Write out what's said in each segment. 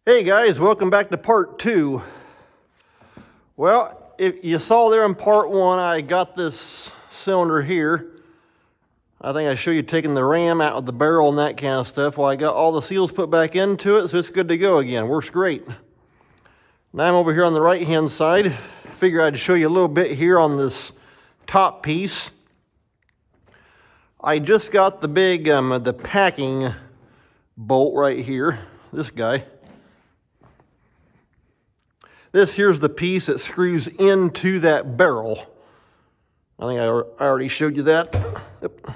Hey guys, welcome back to part 2. Well, if you saw there in part 1, I got this cylinder here. I think I showed you taking the ram out of the barrel and that kind of stuff. Well, I got all the seals put back into it, so it's good to go again. Works great. Now I'm over here on the right hand side. Figure I'd show you a little bit here on this top piece. I just got the big, the packing bolt right here, this guy. This here's the piece that screws into that barrel. I think I already showed you that. Yep.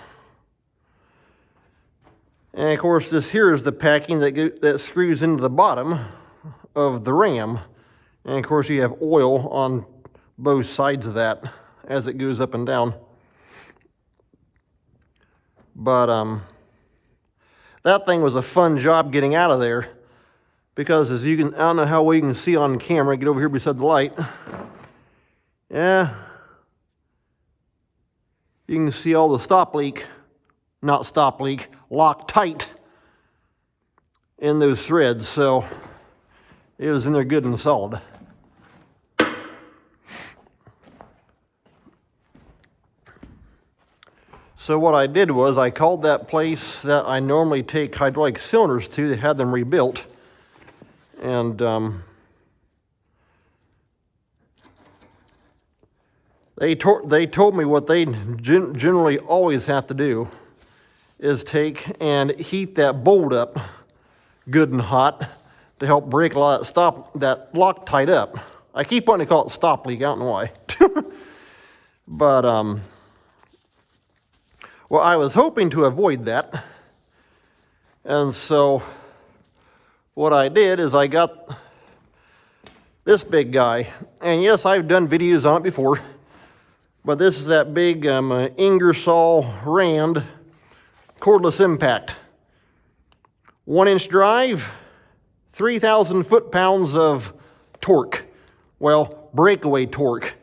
And of course, this here is the packing that screws into the bottom of the ram. And of course, you have oil on both sides of that as it goes up and down. But that thing was a fun job getting out of there. Because as you can, I don't know how well you can see on camera, get over here beside the light. Yeah. You can see all the Loctite in those threads. So it was in there good and solid. So what I did was I called that place that I normally take hydraulic cylinders to. They had them rebuilt. And they told me what they generally always have to do is take and heat that bolt up good and hot to help break a lot of that Loctite up. I keep wanting to call it stop leak, I don't know why. But well, I was hoping to avoid that. And so what I did is I got this big guy, and yes, I've done videos on it before, but this is that big Ingersoll Rand cordless impact. 1-inch drive, 3,000 foot-pounds of torque. Well, breakaway torque.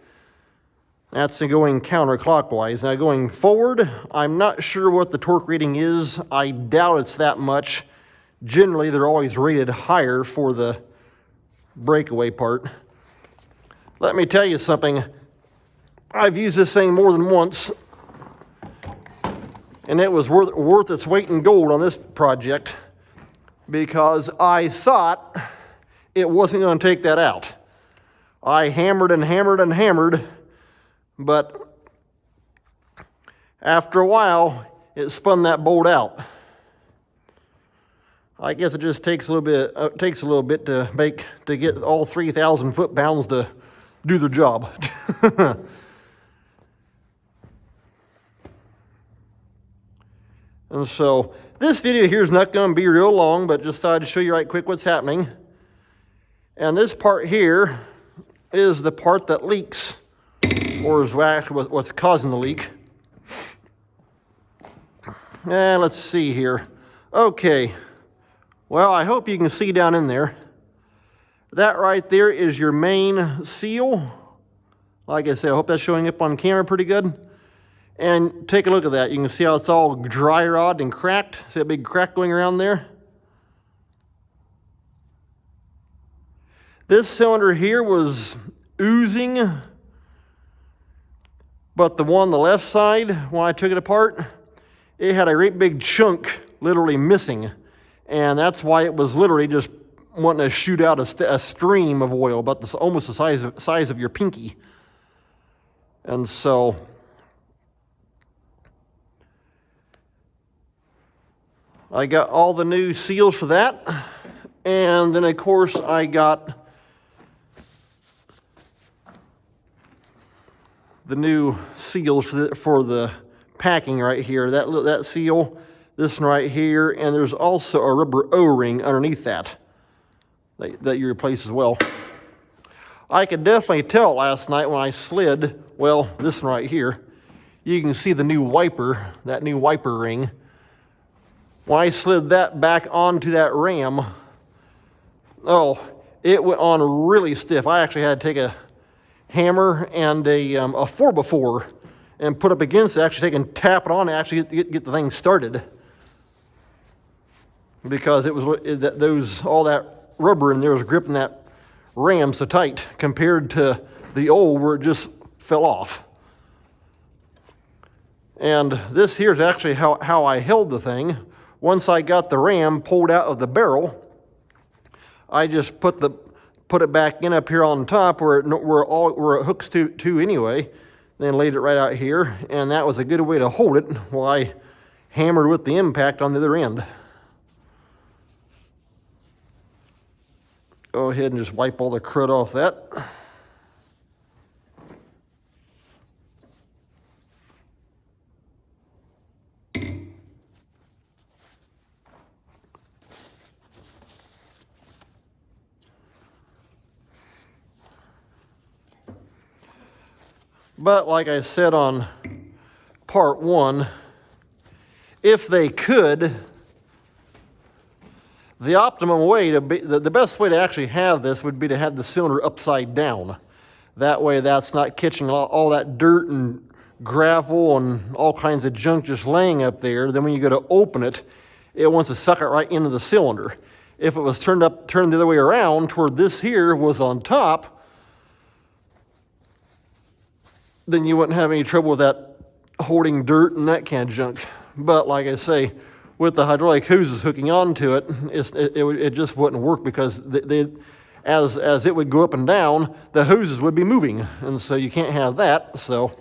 That's going counterclockwise. Now going forward, I'm not sure what the torque rating is. I doubt it's that much. Generally, they're always rated higher for the breakaway part. Let me tell you something. I've used this thing more than once, and it was worth its weight in gold on this project because I thought it wasn't going to take that out. I hammered and hammered and hammered, but after a while, it spun that bolt out. I guess it just takes a little bit to get all 3,000 foot-pounds to do the job. And so this video here is not going to be real long, but just thought I'd show you right quick what's happening. And this part here is the part that leaks, or is actually what's causing the leak. And let's see here. Okay. Well, I hope you can see down in there. That right there is your main seal. Like I said, I hope that's showing up on camera pretty good. And take a look at that. You can see how it's all dry rot and cracked. See that big crack going around there? This cylinder here was oozing, but the one on the left side, when I took it apart, it had a great big chunk literally missing. And that's why it was literally just wanting to shoot out a stream of oil, about almost the size of your pinky. And so I got all the new seals for that. And then, of course, I got the new seals for the packing right here. That seal. This one right here, and there's also a rubber O-ring underneath that you replace as well. I could definitely tell last night when I slid, well, this one right here, you can see the new wiper, that new wiper ring. When I slid that back onto that ram, oh, it went on really stiff. I actually had to take a hammer and a 4x4 and put up against it, actually take and tap it on and actually get the thing started. Because it was all that rubber in there was gripping that ram so tight compared to the old where it just fell off. And this here is actually how I held the thing. Once I got the ram pulled out of the barrel, I just put it back in up here on top where it hooks to anyway. Then laid it right out here, and that was a good way to hold it while I hammered with the impact on the other end. Go ahead and just wipe all the crud off that. But like I said on part one, if they could, the optimum way to be, the best way to actually have this would be to have the cylinder upside down. That way that's not catching all that dirt and gravel and all kinds of junk just laying up there. Then when you go to open it, it wants to suck it right into the cylinder. If it was turned the other way around, toward this here was on top, then you wouldn't have any trouble with that holding dirt and that kind of junk. But like I say, with the hydraulic hoses hooking onto it, it just wouldn't work because as it would go up and down, the hoses would be moving, and so you can't have that. So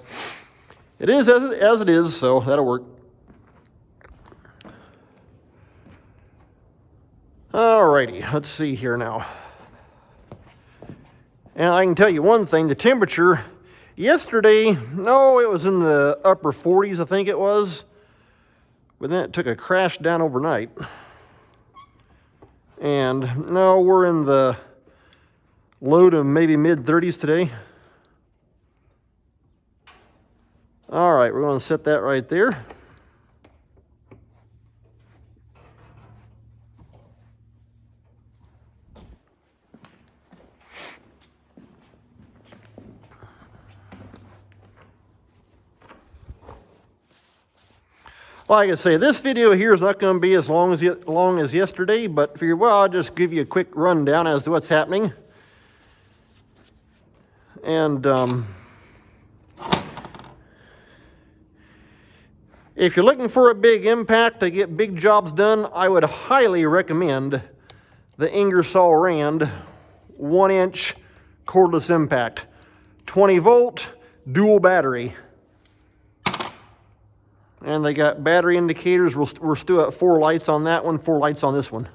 it is as it is, so that'll work. Alrighty, let's see here now. And I can tell you one thing, the temperature yesterday, no, it was in the upper 40s, I think it was. But then it took a crash down overnight. And no, we're in the low to maybe mid 30s today. All right, we're going to set that right there. Like I say, this video here is not going to be as long as yesterday, but figure, well, I'll just give you a quick rundown as to what's happening. And if you're looking for a big impact to get big jobs done, I would highly recommend the Ingersoll Rand 1-inch cordless impact. 20 volt, dual battery. And they got battery indicators. We're still at 4 lights on that one, 4 lights on this one.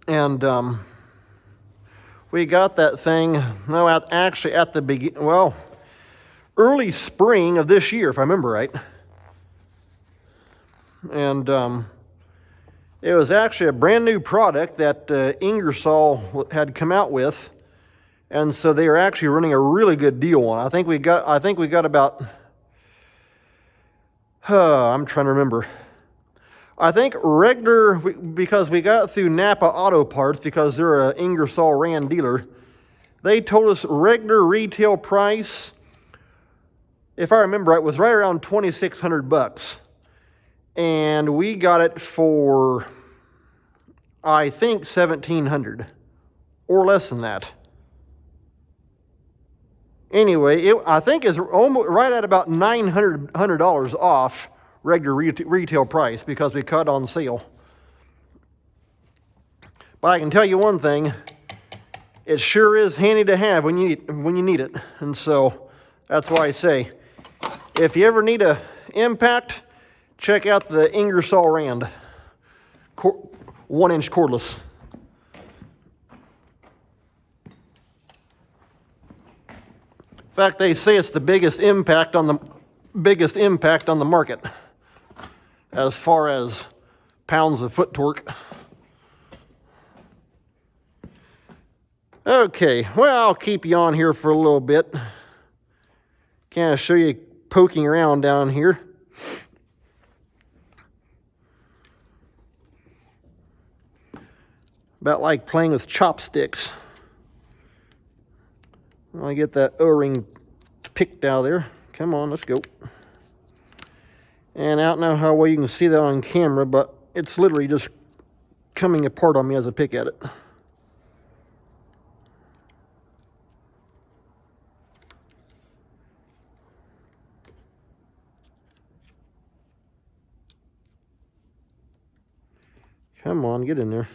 And we got that thing, no, actually at the beginning, well, early spring of this year, if I remember right. And it was actually a brand new product that Ingersoll had come out with. And so they are actually running a really good deal on it. I think we got about, I'm trying to remember. I think regular, because we got through Napa Auto Parts because they're an Ingersoll Rand dealer. They told us regular retail price, if I remember right, was right around $2,600. And we got it for, I think, $1,700 or less than that. Anyway, I think it's almost right at about $900 off regular retail price because we cut on sale. But I can tell you one thing, it sure is handy to have when you need it. And so that's why I say, if you ever need a impact, check out the Ingersoll Rand 1-inch cordless. In fact, they say it's the biggest impact on the market as far as pounds of foot torque. Okay, well, I'll keep you on here for a little bit. Kind of show you poking around down here. About like playing with chopsticks. I get that O-ring picked out of there. Come on, let's go. And I don't know how well you can see that on camera, but it's literally just coming apart on me as I pick at it. Come on, get in there.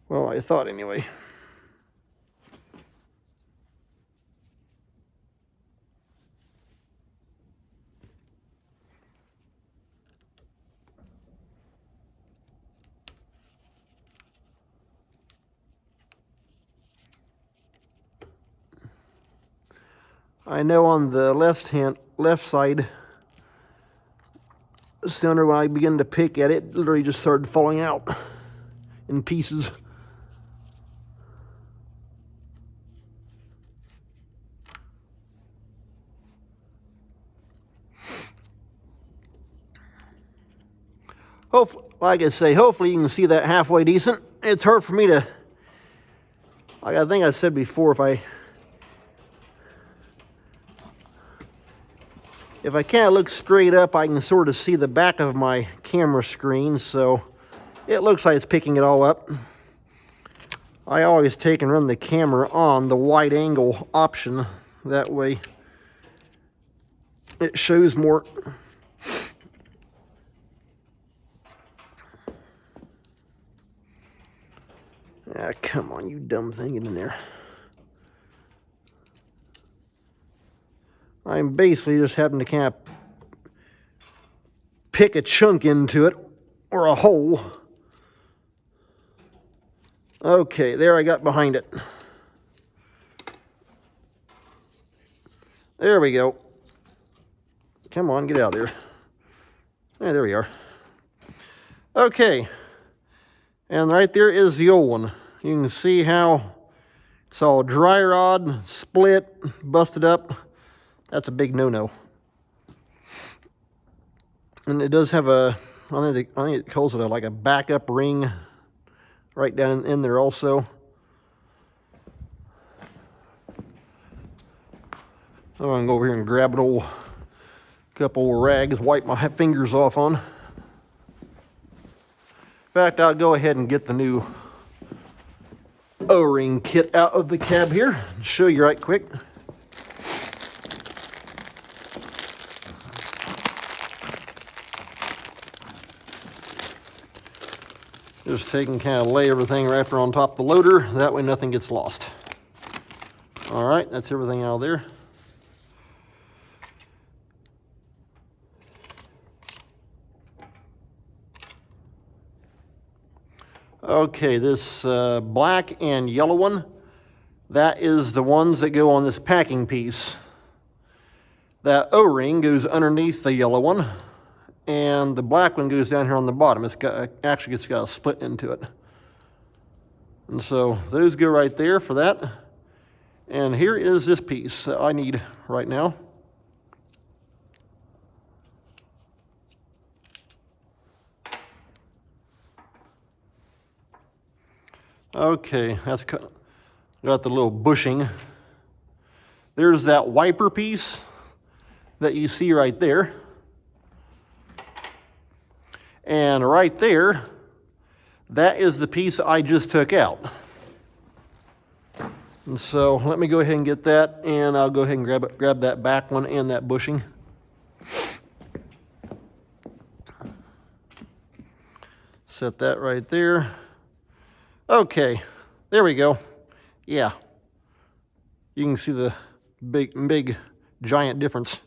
Well, I thought anyway. I know on the left side center, when I began to pick at it, literally just started falling out in pieces. Hopefully, like I say, hopefully you can see that halfway decent. It's hard for me to, like I think I said before, if I can't look straight up, I can sort of see the back of my camera screen, so it looks like it's picking it all up. I always take and run the camera on the wide angle option. That way it shows more. Ah, come on, you dumb thing, get in there. I'm basically just having to kind of pick a chunk into it, or a hole. Okay, there I got behind it. There we go. Come on, get out of there. Yeah, there we are. Okay, and right there is the old one. You can see how it's all dry rod, split, busted up. That's a big no-no. And it does have a, I think it calls it like a backup ring right down in there also. I'm gonna go over here and grab an old couple of rags, wipe my fingers off on. In fact, I'll go ahead and get the new O-ring kit out of the cab here and show you right quick. Just take and kind of lay everything right there on top of the loader. That way nothing gets lost. All right, that's everything out of there. Okay, this black and yellow one, that is the ones that go on this packing piece. That O-ring goes underneath the yellow one, and the black one goes down here on the bottom. It's got a split into it. And so those go right there for that. And here is this piece that I need right now. Okay, that's got the little bushing. There's that wiper piece that you see right there. And right there, that is the piece I just took out. And so let me go ahead and get that, and I'll go ahead and grab that back one and that bushing. Set that right there. Okay, there we go. Yeah, you can see the big giant difference.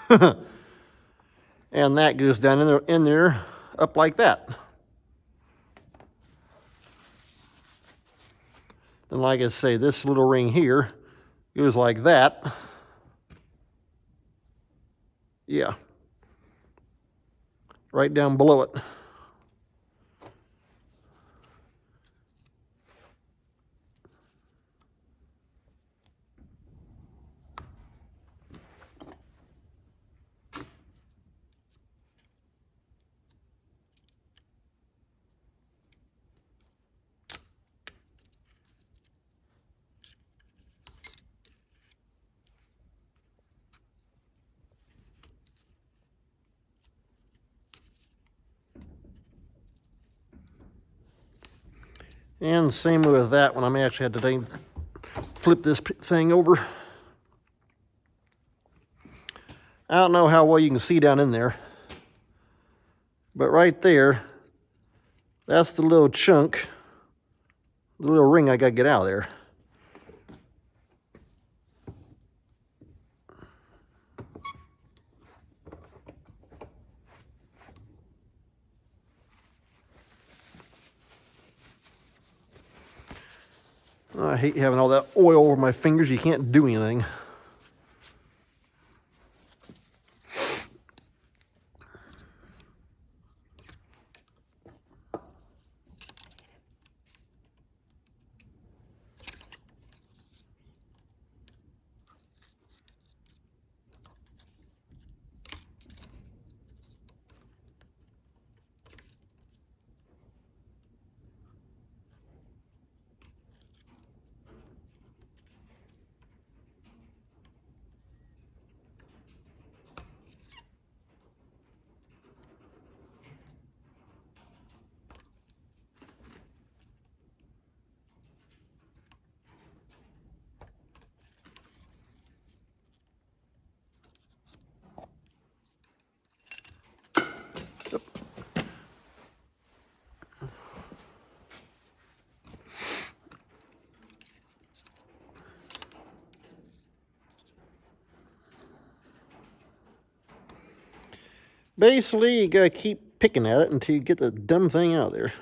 And that goes down in there up like that. Then, like I say, this little ring here goes like that. Yeah, right down below it. And same with that one. I actually had to flip this thing over. I don't know how well you can see down in there, but right there, that's the little chunk, the little ring I gotta get out of there. I hate having all that oil over my fingers. You can't do anything. Basically, you gotta keep picking at it until you get the dumb thing out of there.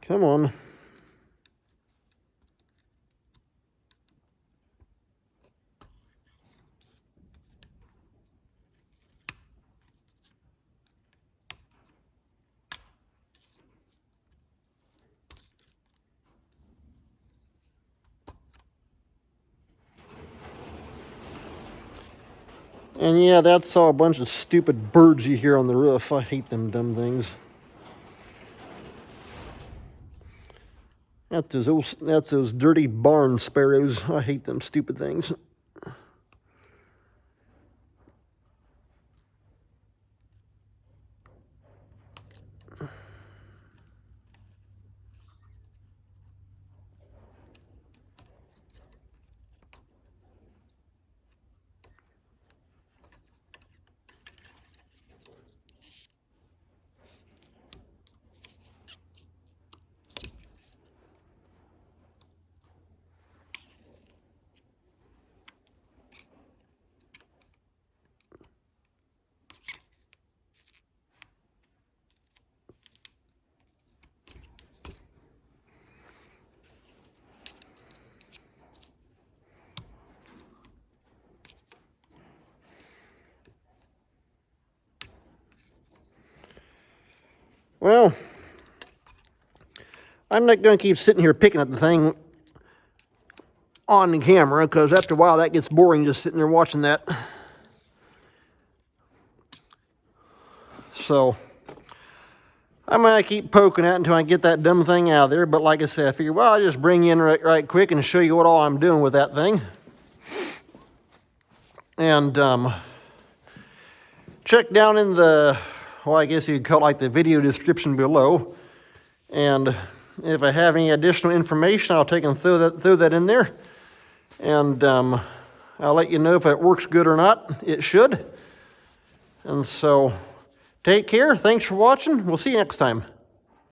Come on. And yeah, that's all a bunch of stupid birds you hear on the roof. I hate them dumb things. That's those dirty barn sparrows. I hate them stupid things. Well, I'm not going to keep sitting here picking at the thing on the camera, because after a while that gets boring just sitting there watching that. So I'm going to keep poking at it until I get that dumb thing out of there. But like I said, I figured, well, I'll just bring you in right quick and show you what all I'm doing with that thing. And check down in the, well, I guess you'd call it like the video description below. And if I have any additional information, I'll take and throw that in there. And I'll let you know if it works good or not. It should. And so take care. Thanks for watching. We'll see you next time.